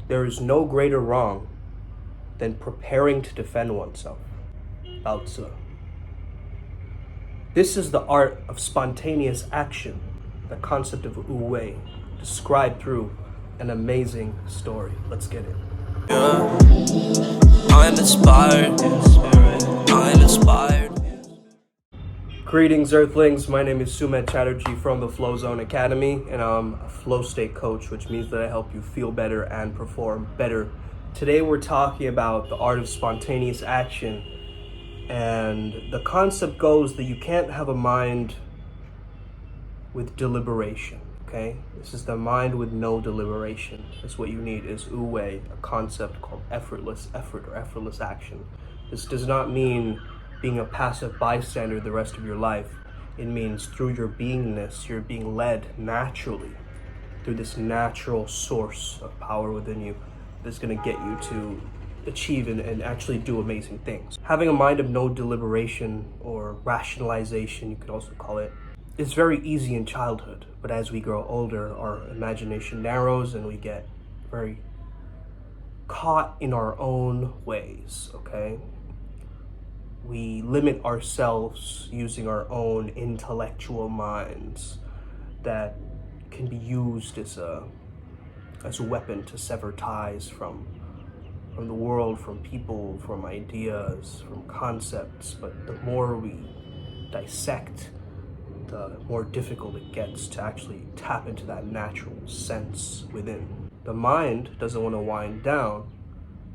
There is no greater wrong than preparing to defend oneself. Lao Tzu. This is the art of spontaneous action, the concept of Wu Wei, described through an amazing story. Let's get it. Yeah. I'm inspired. I'm inspired. Greetings, Earthlings. My name is Sumit Chatterjee from the Flow Zone Academy, and I'm a flow state coach, which means that I help you feel better and perform better. Today, we're talking about the art of spontaneous action, and the concept goes that you can't have a mind with deliberation. Okay, this is the mind with no deliberation. That's what you need is Wu Wei, a concept called effortless effort or effortless action. This does not mean being a passive bystander the rest of your life. It means through your beingness, you're being led naturally through this natural source of power within you that's going to get you to achieve and actually do amazing things. Having a mind of no deliberation or rationalization, you could also call it, is very easy in childhood, but as we grow older, our imagination narrows and we get very caught in our own ways, okay? We limit ourselves using our own intellectual minds that can be used as a weapon to sever ties from the world, from people, from ideas, from concepts. But the more we dissect, the more difficult it gets to actually tap into that natural sense within. The mind doesn't want to wind down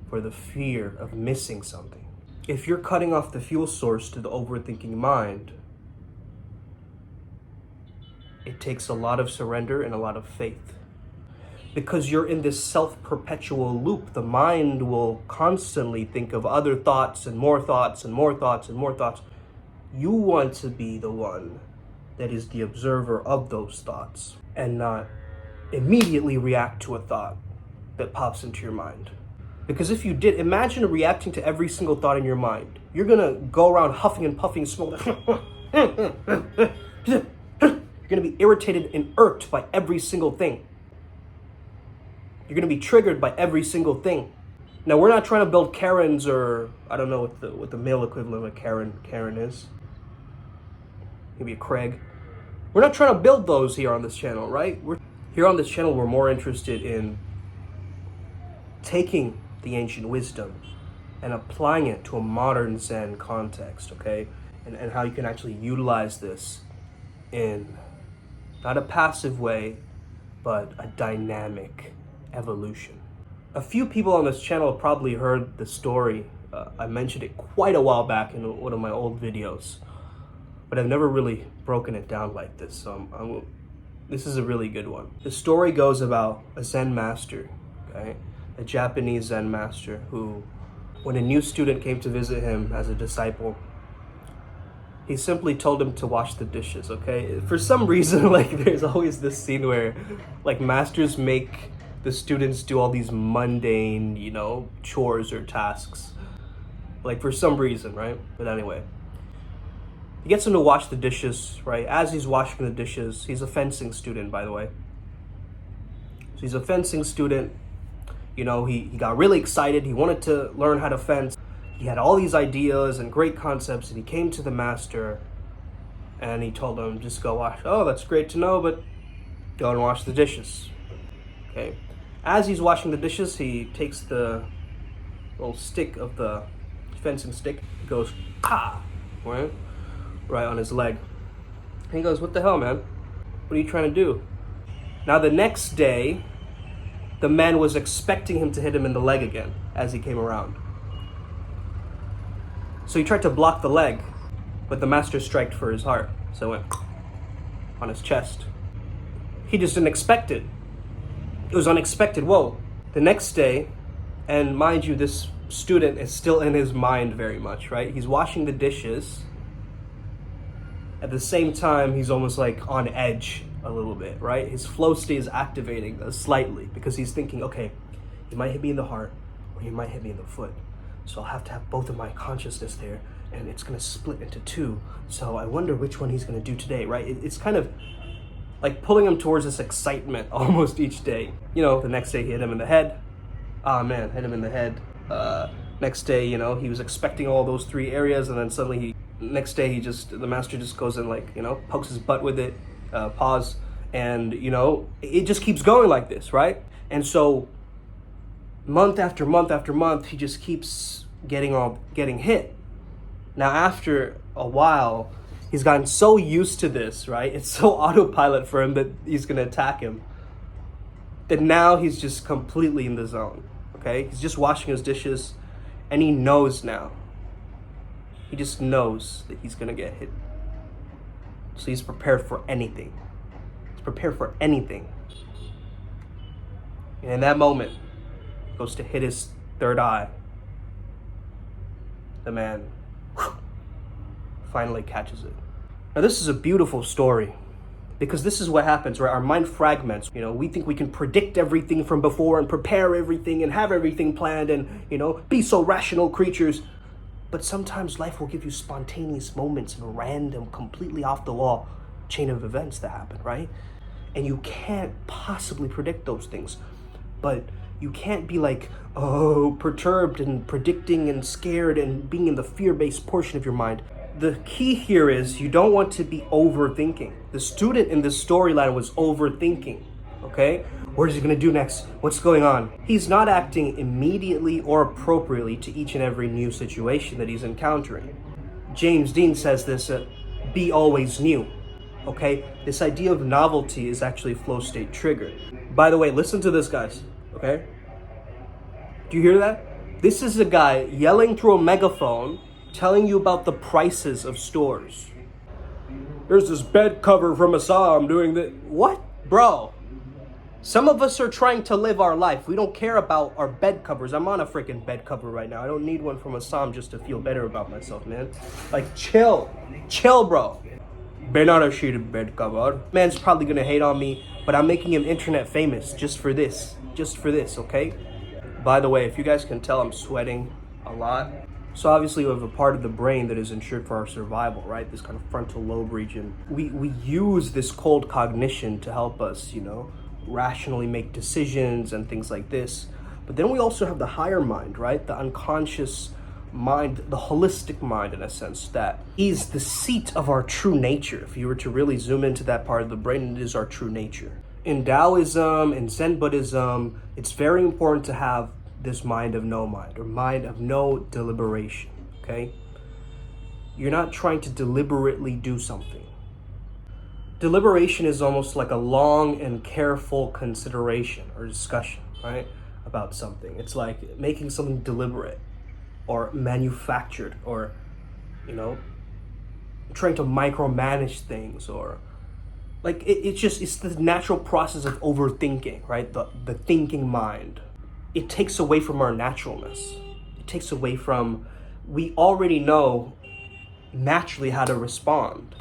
for the fear of missing something. If you're cutting off the fuel source to the overthinking mind, it takes a lot of surrender and a lot of faith. Because you're in this self-perpetual loop, the mind will constantly think of other thoughts and more thoughts and more thoughts and more thoughts. You want to be the one that is the observer of those thoughts and not immediately react to a thought that pops into your mind. Because if you did, imagine reacting to every single thought in your mind. You're gonna go around huffing and puffing smoke. You're gonna be irritated and irked by every single thing. You're gonna be triggered by every single thing. Now, we're not trying to build Karens, or I don't know what the male equivalent of Karen is. Maybe a Craig. We're not trying to build those here on this channel, right? Here on this channel, we're more interested in taking the ancient wisdom and applying it to a modern Zen context, okay? And how you can actually utilize this in not a passive way, but a dynamic evolution. A few people on this channel have probably heard the story. I mentioned it quite a while back in one of my old videos, but I've never really broken it down like this, so this is a really good one. The story goes about a Zen master, okay? A Japanese Zen master who, when a new student came to visit him as a disciple, he simply told him to wash the dishes, okay? For some reason, like, there's always this scene where, like, masters make the students do all these mundane, chores or tasks. Like, for some reason, right? But anyway, he gets him to wash the dishes, right? As he's washing the dishes, he's a fencing student, by the way. So he's a fencing student. He got really excited. He wanted to learn how to fence. He had all these ideas and great concepts, and he came to the master and he told him, just go wash. Oh, that's great to know, but go and wash the dishes. Okay. As he's washing the dishes, he takes the little stick of the fencing stick, goes, right on his leg. And he goes, what the hell, man? What are you trying to do? Now, the next day, the man was expecting him to hit him in the leg again as he came around. So he tried to block the leg, but the master striked for his heart. So it went on his chest. He just didn't expect it. It was unexpected. Whoa. The next day, and mind you, this student is still in his mind very much, right? He's washing the dishes. At the same time, he's almost like on edge a little bit, right? His flow state is activating slightly because he's thinking, okay, he might hit me in the heart or he might hit me in the foot. So I'll have to have both of my consciousness there and it's gonna split into two. So I wonder which one he's gonna do today, right? It's kind of like pulling him towards this excitement almost each day. The next day he hit him in the head. Ah man, hit him in the head. Next day, you know, he was expecting all those 3 areas, and then suddenly next day the master just goes and, like, you know, pokes his butt with it, paws, and, you know, it just keeps going like this, right? And so month after month after month, he just keeps getting hit. Now after a while, he's gotten so used to this, right? It's so autopilot for him that he's gonna attack him, that now he's just completely in the zone. Okay, he's just washing his dishes, and he knows now. He just knows that he's gonna get hit. So he's prepared for anything. He's prepared for anything. And in that moment, he goes to hit his third eye. The man finally catches it. Now this is a beautiful story, because this is what happens, right? Our mind fragments. You know, we think we can predict everything from before and prepare everything and have everything planned and, you know, be so rational creatures. But sometimes life will give you spontaneous moments and random, completely off the wall chain of events that happen, right? And you can't possibly predict those things. But you can't be like, oh, perturbed and predicting and scared and being in the fear-based portion of your mind. The key here is you don't want to be overthinking. The student in this storyline was overthinking, okay? What is he gonna do next? What's going on? He's not acting immediately or appropriately to each and every new situation that he's encountering. James Dean says this, be always new, okay? This idea of novelty is actually a flow state trigger. By the way, listen to this, guys, okay? Do you hear that? This is a guy yelling through a megaphone, telling you about the prices of stores. There's this bed cover from Assam doing that. What? Bro, some of us are trying to live our life. We don't care about our bed covers. I'm on a freaking bed cover right now. I don't need one from Assam just to feel better about myself, man. Like, chill, bro. Benara sheet bed cover. Man's probably gonna hate on me, but I'm making him internet famous just for this, okay? By the way, if you guys can tell, I'm sweating a lot. So obviously we have a part of the brain that is ensured for our survival, right? This kind of frontal lobe region. We use this cold cognition to help us, you know, rationally make decisions and things like this. But then we also have the higher mind, right? The unconscious mind, the holistic mind, in a sense, that is the seat of our true nature. If you were to really zoom into that part of the brain, it is our true nature. In Taoism, in Zen Buddhism, it's very important to have this mind of no mind, or mind of no deliberation, okay? You're not trying to deliberately do something. Deliberation is almost like a long and careful consideration or discussion, right, about something. It's like making something deliberate or manufactured, or, you know, trying to micromanage things, or like it's the natural process of overthinking, right? The thinking mind. It takes away from our naturalness. It takes away from, we already know naturally how to respond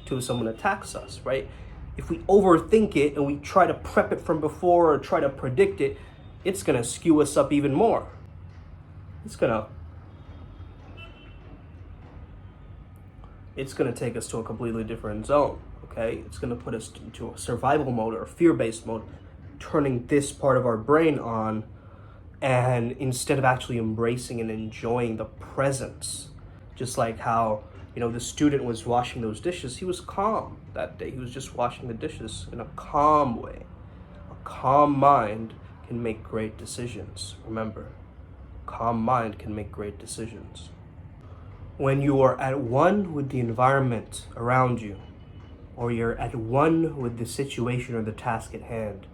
to someone attacks us, right? If we overthink it and we try to prep it from before or try to predict it, it's gonna skew us up even more. It's gonna take us to a completely different zone, okay? It's gonna put us into a survival mode or a fear-based mode, turning this part of our brain on, and instead of actually embracing and enjoying the presence. Just like how, you know, the student was washing those dishes, he was calm that day. He was just washing the dishes in a calm way. A calm mind can make great decisions. Remember, a calm mind can make great decisions. When you are at one with the environment around you, or you're at one with the situation or the task at hand,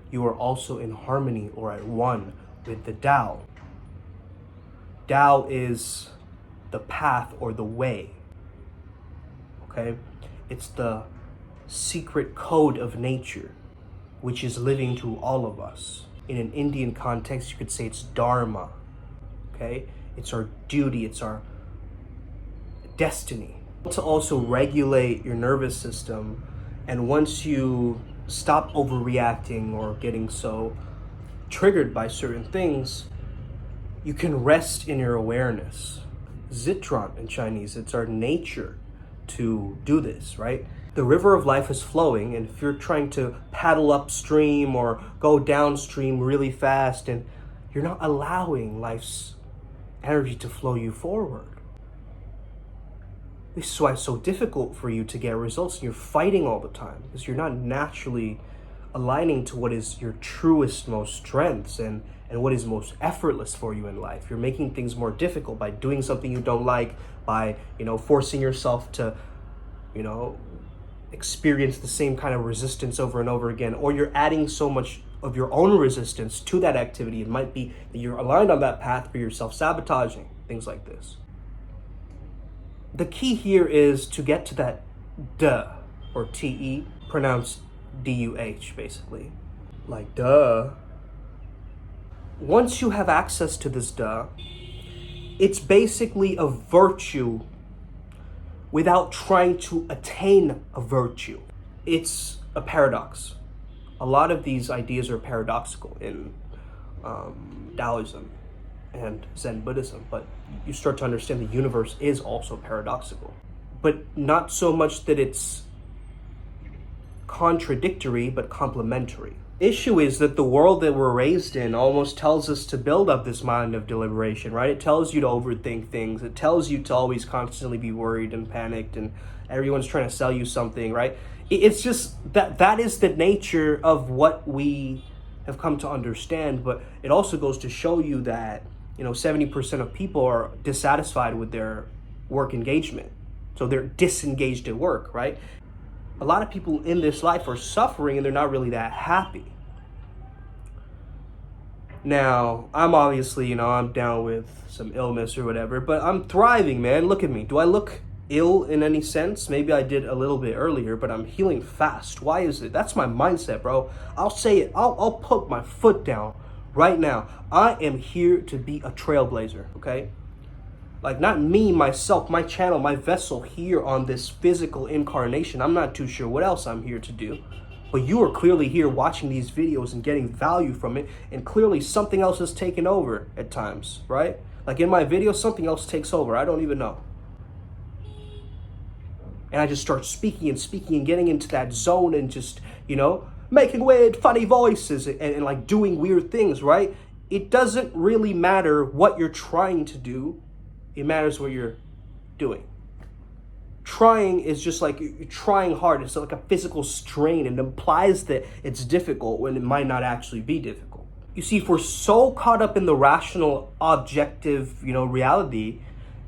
you are also in harmony or at one with the Tao. Tao is the path or the way, okay? It's the secret code of nature, which is living through all of us. In an Indian context, you could say it's Dharma, okay? It's our duty, it's our destiny. To also regulate your nervous system, and once you stop overreacting or getting so triggered by certain things, you can rest in your awareness. Zitron in Chinese, it's our nature to do this, right? The river of life is flowing, and if you're trying to paddle upstream or go downstream really fast, and you're not allowing life's energy to flow you forward. This is why it's so difficult for you to get results, and you're fighting all the time because you're not naturally aligning to what is your truest, most strengths and what is most effortless for you in life. You're making things more difficult by doing something you don't like, by, forcing yourself to, experience the same kind of resistance over and over again, or you're adding so much of your own resistance to that activity. It might be that you're aligned on that path, but you're self-sabotaging, things like this. The key here is to get to that duh, or T-E, pronounced D-U-H, basically. Like duh. Once you have access to this duh, it's basically a virtue without trying to attain a virtue. It's a paradox. A lot of these ideas are paradoxical in Taoism and Zen Buddhism, but you start to understand the universe is also paradoxical. But not so much that it's contradictory, but complementary. Issue is that the world that we're raised in almost tells us to build up this mind of deliberation, right? It tells you to overthink things. It tells you to always constantly be worried and panicked, and everyone's trying to sell you something, right? It's just that is the nature of what we have come to understand, but it also goes to show you that 70% of people are dissatisfied with their work engagement. So they're disengaged at work, right? A lot of people in this life are suffering and they're not really that happy. Now, I'm obviously, I'm down with some illness or whatever, but I'm thriving, man. Look at me. Do I look ill in any sense? Maybe I did a little bit earlier, but I'm healing fast. Why is it? That's my mindset, bro. I'll say it. I'll put my foot down right now. I am here to be a trailblazer, okay? Like, not me, myself, my channel, my vessel here on this physical incarnation. I'm not too sure what else I'm here to do. But you are clearly here watching these videos and getting value from it. And clearly something else is taking over at times, right? Like in my videos, something else takes over. I don't even know. And I just start speaking and getting into that zone and just, making weird, funny voices and like doing weird things, right? It doesn't really matter what you're trying to do. It matters what you're doing. Trying is just like you're trying hard. It's like a physical strain. It implies that it's difficult when it might not actually be difficult. You see, if we're so caught up in the rational, objective, reality,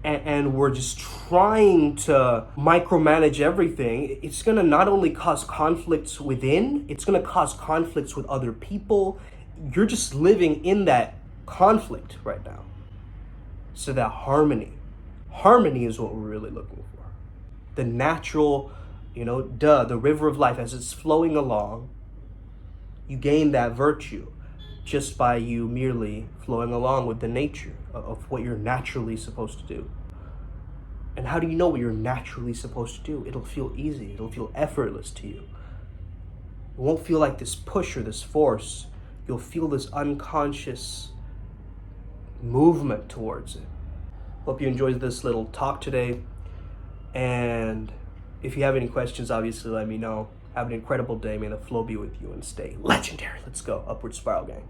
and we're just trying to micromanage everything, it's going to not only cause conflicts within, it's going to cause conflicts with other people. You're just living in that conflict right now. So that harmony is what we're really looking for. The natural, the river of life, as it's flowing along, you gain that virtue just by you merely flowing along with the nature of what you're naturally supposed to do. And how do you know what you're naturally supposed to do? It'll feel easy. It'll feel effortless to you. It won't feel like this push or this force. You'll feel this unconscious movement towards it. Hope you enjoyed this little talk today. And if you have any questions, obviously let me know. Have an incredible day. May the flow be with you and stay legendary. Let's go. Upward spiral, gang.